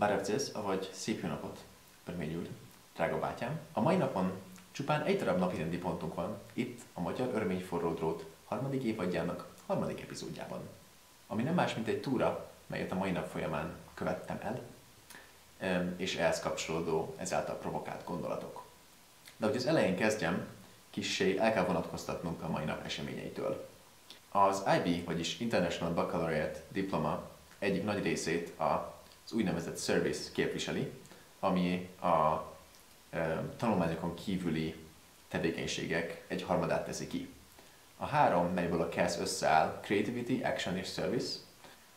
Bárevcész, avagy szép jó napot, Örményül, drága bátyám. A mai napon csupán egy darab napirendi pontunk van, itt a Magyar Örmény Forró Drót harmadik évadjának harmadik epizódjában. Ami nem más, mint egy túra, melyet a mai nap folyamán követtem el, és ehhez kapcsolódó, ezáltal provokált gondolatok. De hogy az elején kezdjem, kissé el kell vonatkoztatnunk a mai nap eseményeitől. Az IB, vagyis International Baccalaureate diploma egyik nagy részét az úgynevezett service képviseli, ami a tanulmányokon kívüli tevékenységek egy harmadát teszi ki. A három, melyből a KESZ összeáll, Creativity, Action és Service.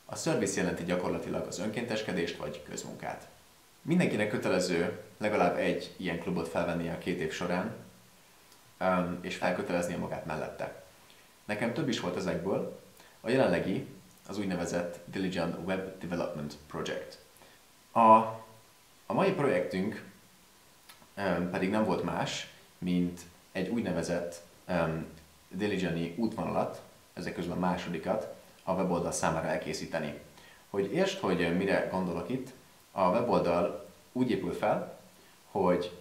A service jelenti gyakorlatilag az önkénteskedést vagy közmunkát. Mindenkinek kötelező legalább egy ilyen klubot felvennie a 2 év során, és felköteleznie magát mellette. Nekem több is volt ezekből, a jelenlegi az úgynevezett Diligent Web Development Project. A mai projektünk pedig nem volt más, mint egy úgynevezett Diligent-i útvonalat, ezek közül a másodikat, a weboldal számára elkészíteni. Hogy értsd, hogy mire gondolok itt, a weboldal úgy épül fel, hogy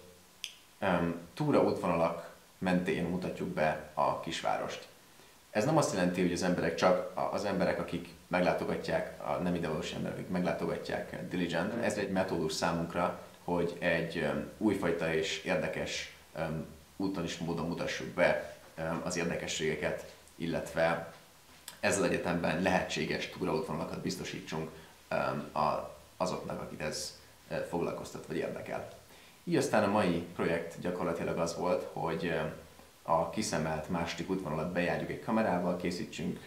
túraútvonalak mentén mutatjuk be a kisvárost. Ez nem azt jelenti, hogy az emberek csak az emberek, akik meglátogatják, a nem idevalós emberek, akik meglátogatják Diligent. Ez egy metódus számunkra, hogy egy újfajta és érdekes úton és módon mutassuk be az érdekességeket, illetve ezzel egyetemben lehetséges túraútvonalakat biztosítsunk azoknak, akit ez foglalkoztat vagy érdekel. Így aztán a mai projekt gyakorlatilag az volt, hogy a kiszemelt második útvonalat bejárjuk egy kamerával, készítsünk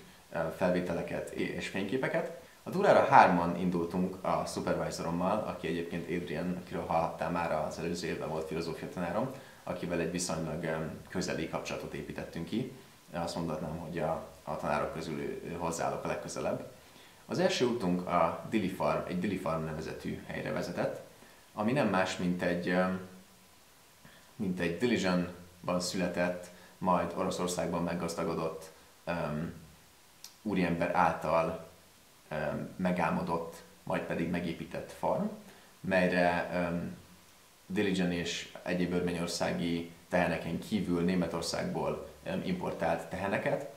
felvételeket és fényképeket. A túrára 3-an indultunk a supervisorommal, aki egyébként Adrian, akiről hallottál már az előző évben volt filozófia tanárom, akivel egy viszonylag közeli kapcsolatot építettünk ki. Azt mondhatnám, hogy a tanárok közül ő hozzáállok a legközelebb. Az első útunk a Dili Farm, egy Dili Farm nevezetű helyre vezetett, ami nem más, mint egy Diligentban született, majd Oroszországban meggazdagodott úriember által megálmodott, majd pedig megépített farm, melyre Diligent és egyéb örményországi teheneken kívül Németországból importált teheneket,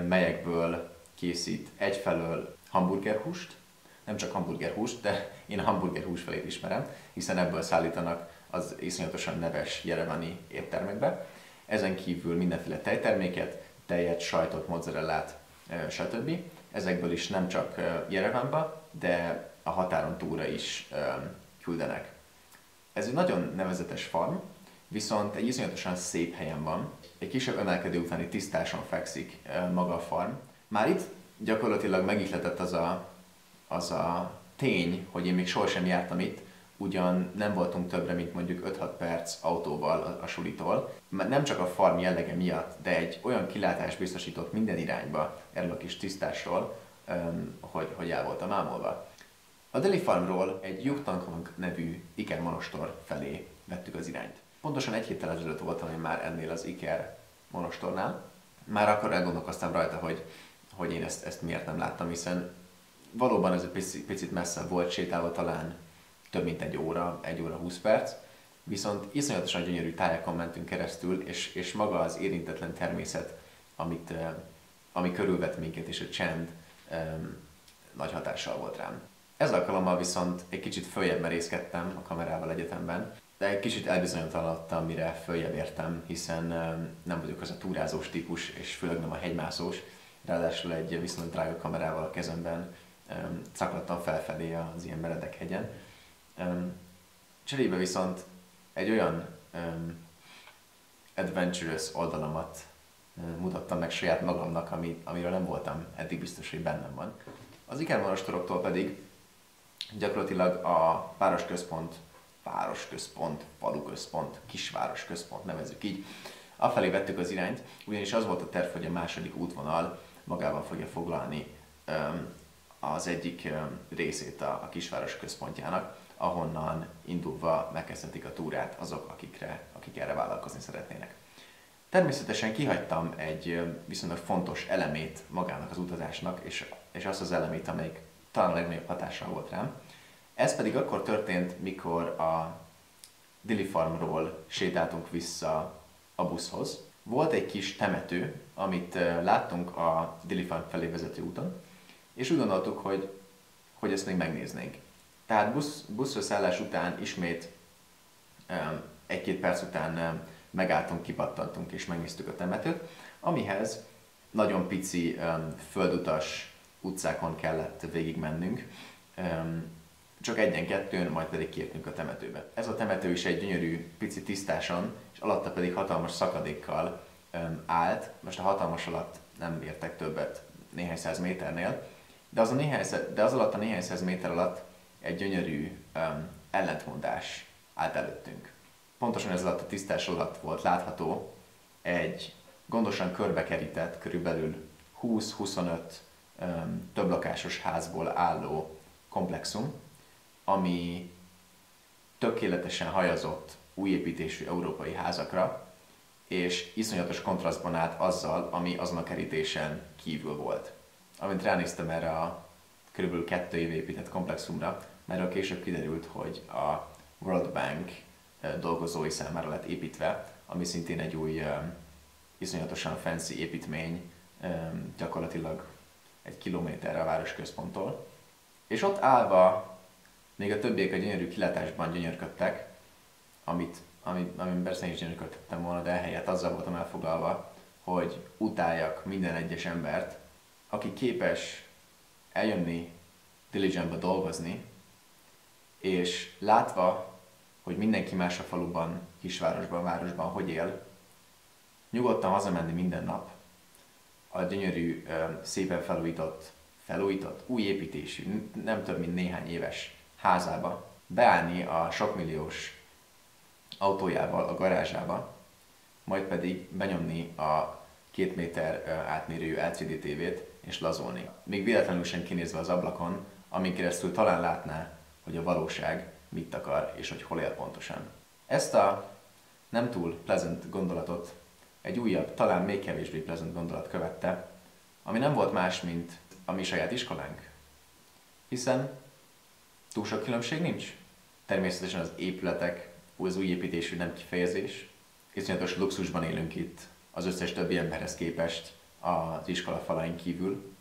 melyekből készít egyfelől hamburgerhúst, nem csak hamburgerhúst, de én a hamburgerhús felét ismerem, hiszen ebből szállítanak az iszonyatosan neves jerevani éttermekbe. Ezen kívül mindenféle tejterméket, tejet, sajtot, mozzarellát, stb. Ezekből is nem csak Jerevánba, de a határon túlra is küldenek. Ez egy nagyon nevezetes farm, viszont egy iszonyatosan szép helyen van. Egy kisebb emelkedő utáni tisztáson fekszik maga a farm. Már itt gyakorlatilag megihletett az a tény, hogy én még sohasem jártam itt, ugyan nem voltunk többre, mint mondjuk 5-6 perc autóval a sulitól. Nem csak a farm jellege miatt, de egy olyan kilátást biztosított minden irányba erről a kis tisztásról, hogy el voltam ámulva. A Dili Farmról egy Juktankang nevű Iker monostor felé vettük az irányt. Pontosan 1 héttel ezelőtt voltam én már ennél az Iker monostornál. Már akkor elgondolkoztam rajta, hogy én ezt miért nem láttam, hiszen valóban ez egy picit messze volt sétálva, talán több mint 1 óra, 1 óra 20 perc, viszont iszonyatosan gyönyörű tájakon mentünk keresztül, és maga az érintetlen természet, ami körülvett minket, és a csend nagy hatással volt rám. Ez alkalommal viszont egy kicsit följebb merészkedtem a kamerával egyetemben, de egy kicsit elbizonytalanodtam, mire följebb értem, hiszen nem vagyok az a túrázós típus, és főleg nem a hegymászós, ráadásul egy viszonylag drága kamerával a kezemben szakadtam felfelé az ilyen meredek hegyen. Cserébe viszont egy olyan adventurous oldalamat mutattam meg saját magamnak, amiről nem voltam eddig biztos, hogy bennem van. Az Iker monostoroktól pedig gyakorlatilag a városközpont, faluközpont, kisvárosközpont nevezzük így, afelé vettük az irányt, ugyanis az volt a terv, hogy a második útvonal magában fogja foglalni az egyik részét a kisváros központjának, ahonnan indulva megkezdhetik a túrát azok, akik erre vállalkozni szeretnének. Természetesen kihagytam egy viszonylag fontos elemét magának az utazásnak, és azt az elemét, amelyik talán a legnagyobb hatással volt rám. Ez pedig akkor történt, mikor a Dili Farmról sétáltunk vissza a buszhoz. Volt egy kis temető, amit láttunk a Dili Farm felé vezető úton, és úgy gondoltuk, hogy ezt még megnéznénk. Tehát buszra szállás után ismét egy-két perc után megálltunk, kipattantunk és megnéztük a temetőt, amihez nagyon pici földutas utcákon kellett végigmennünk, csak egyen-kettőn, majd pedig kiértünk a temetőbe. Ez a temető is egy gyönyörű, pici tisztáson, és alatta pedig hatalmas szakadékkal állt. Most a hatalmas alatt nem értek többet néhány száz méternél, de az alatt a néhány száz méter alatt egy gyönyörű ellentmondás állt előttünk. Pontosan ez alatt a tisztás alatt volt látható egy gondosan körbekerített, körülbelül 20-25 többlakásos házból álló komplexum, ami tökéletesen hajazott újépítésű európai házakra, és iszonyatos kontrasztban állt azzal, ami azon a kerítésen kívül volt. Amint ránéztem erre a kb. 2 éve épített komplexumra, mert később kiderült, hogy a World Bank dolgozói számára lett építve, ami szintén egy új, iszonyatosan fancy építmény, gyakorlatilag 1 kilométerre a városközponttól. És ott állva még a többiek a gyönyörű kilátásban gyönyörködtek, amin persze én is gyönyörködtem volna, de ehelyett azzal voltam elfoglalva, hogy utáljak minden egyes embert, aki képes eljönni Diligenbe dolgozni, és látva, hogy mindenki más a faluban, kisvárosban, városban hogy él, nyugodtan hazamenni minden nap a gyönyörű, szépen felújított, új építésű, nem több mint néhány éves házába, beállni a sokmilliós autójával a garázsába, majd pedig benyomni a 2 méter átmérőjű LCD tévét és lazulni. Még véletlenül sem kinézve az ablakon, amin keresztül talán látná, hogy a valóság mit akar és hogy hol él pontosan. Ezt a nem túl pleasant gondolatot egy újabb, talán még kevésbé pleasant gondolat követte, ami nem volt más, mint a mi saját iskolánk. Hiszen túl sok különbség nincs. Természetesen az épületek, az új építésű nem kifejezés. Iszonyatos luxusban élünk itt az összes többi emberhez képest az iskola falain kívül,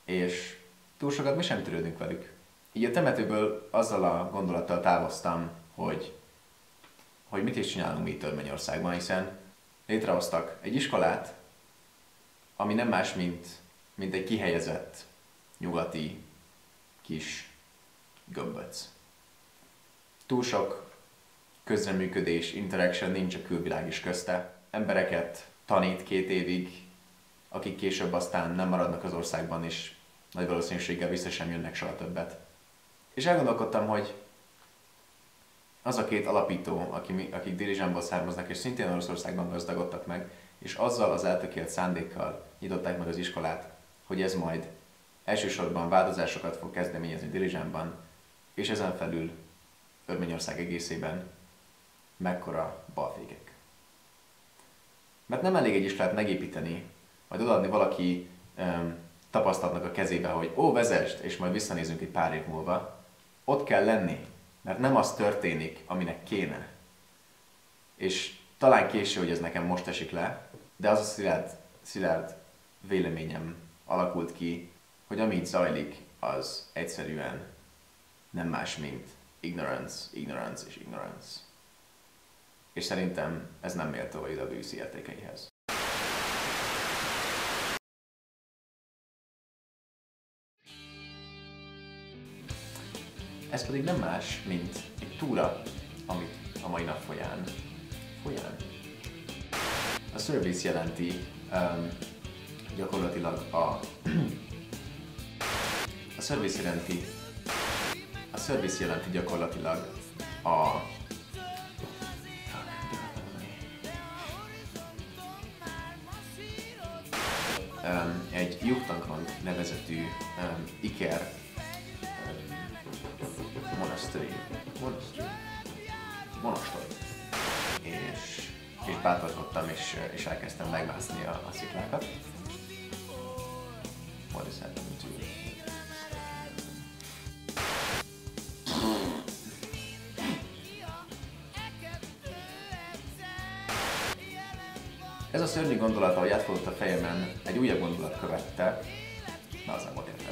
és túl sokat mi sem törődünk velük. Így a temetőből azzal a gondolattal távoztam, hogy mit is csinálunk mi itt Örményországban, hiszen létrehoztak egy iskolát, ami nem más, mint egy kihelyezett nyugati kis gömböc. Túl sok közreműködés, interaction nincs a külvilág is közte. Embereket tanít 2 évig, akik később aztán nem maradnak az országban, és nagy valószínűséggel vissza sem jönnek soha többet. És elgondolkodtam, hogy az a 2 alapító, akik Diligenből származnak, és szintén Oroszországban gazdagodtak meg, és azzal az eltökélt szándékkal nyitották meg az iskolát, hogy ez majd elsősorban változásokat fog kezdeményezni Diligenben, és ezen felül Örményország egészében mekkora balfékek. Mert nem elég egy iskolát megépíteni, majd odaadni valaki tapasztalatnak a kezébe, hogy ó, vezesd, és majd visszanézünk egy pár év múlva. Ott kell lenni, mert nem az történik, aminek kéne. És talán késő, hogy ez nekem most esik le, de az a szilárd véleményem alakult ki, hogy ami itt zajlik, az egyszerűen nem más, mint ignorance, ignorance és ignorance. És szerintem ez nem méltó a UWC értékeihez. Ez pedig nem más, mint egy túra, amit a mai nap folyán. A service jelenti gyakorlatilag a service jelenti gyakorlatilag egy Juktankon nevezetű iker monastor. És bátorkodtam, és elkezdtem megmászni a sziklákat. What is happening to you? Ez a szörnyű gondolat, ahogy átfordult a fejemen, egy újabb gondolat követte, de az nem volt értelmes.